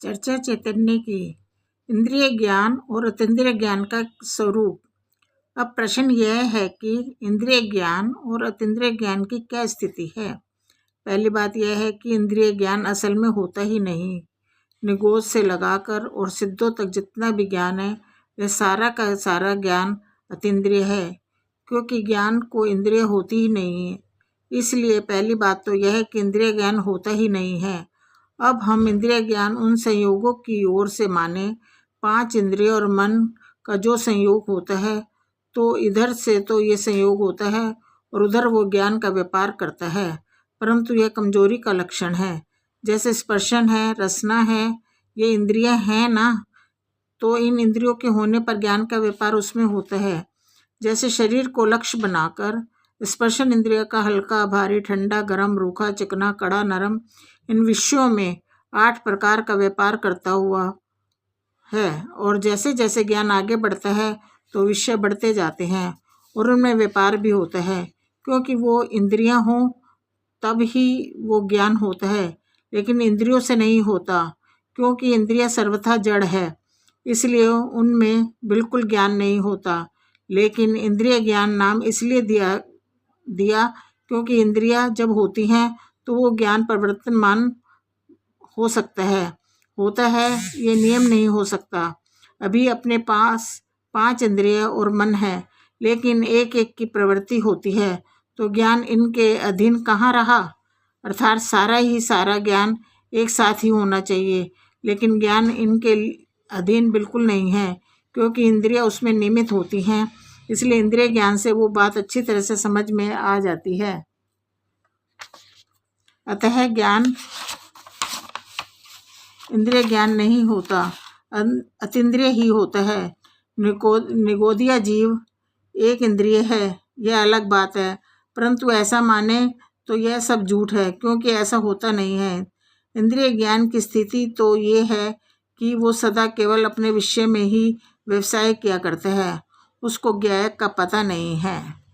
चर्चा चैतन्य की। इंद्रिय ज्ञान और अतीन्द्रिय ज्ञान का स्वरूप। अब प्रश्न यह है कि इंद्रिय ज्ञान और अतीन्द्रिय ज्ञान की क्या स्थिति है। पहली बात यह है कि इंद्रिय ज्ञान असल में होता ही नहीं। निगोद से लगाकर और सिद्धों तक जितना भी ज्ञान है वह सारा का सारा ज्ञान अतीन्द्रिय है, क्योंकि ज्ञान को इंद्रिय होती ही नहीं है। इसलिए पहली बात तो यह है कि इंद्रिय ज्ञान होता ही नहीं है। अब हम इंद्रिय ज्ञान उन संयोगों की ओर से माने, 5 इंद्रिय और मन का जो संयोग होता है, तो इधर से तो ये संयोग होता है और उधर वो ज्ञान का व्यापार करता है, परंतु यह कमजोरी का लक्षण है। जैसे स्पर्शन है, रसना है, ये इंद्रियां हैं ना, तो इन इंद्रियों के होने पर ज्ञान का व्यापार उसमें होता है। जैसे शरीर को लक्ष्य बनाकर स्पर्शन इंद्रिय का हल्का, भारी, ठंडा, गर्म, रूखा, चिकना, कड़ा, नरम, इन विषयों में 8 प्रकार का व्यापार करता हुआ है। और जैसे जैसे ज्ञान आगे बढ़ता है तो विषय बढ़ते जाते हैं और उनमें व्यापार भी होता है, क्योंकि वो इंद्रियां हों तब ही वो ज्ञान होता है, लेकिन इंद्रियों से नहीं होता, क्योंकि इंद्रियां सर्वथा जड़ है, इसलिए उनमें बिल्कुल ज्ञान नहीं होता। लेकिन इंद्रिय ज्ञान नाम इसलिए दिया क्योंकि इंद्रियां जब होती हैं तो वो ज्ञान परिवर्तनमान हो सकता है, होता है, ये नियम नहीं हो सकता। अभी अपने पास 5 इंद्रिय और मन है, लेकिन एक एक की प्रवृत्ति होती है, तो ज्ञान इनके अधीन कहाँ रहा। अर्थात सारा ही सारा ज्ञान एक साथ ही होना चाहिए, लेकिन ज्ञान इनके अधीन बिल्कुल नहीं है, क्योंकि इंद्रियां उसमें नियमित होती हैं। इसलिए इंद्रिय ज्ञान से वो बात अच्छी तरह से समझ में आ जाती है। अतः ज्ञान इंद्रिय ज्ञान नहीं होता, अतीन्द्रिय ही होता है। निगोदिया जीव एक इंद्रिय है, यह अलग बात है, परंतु ऐसा माने तो यह सब झूठ है, क्योंकि ऐसा होता नहीं है। इंद्रिय ज्ञान की स्थिति तो ये है कि वो सदा केवल अपने विषय में ही व्यवसाय किया करता है, उसको ज्ञेय का पता नहीं है।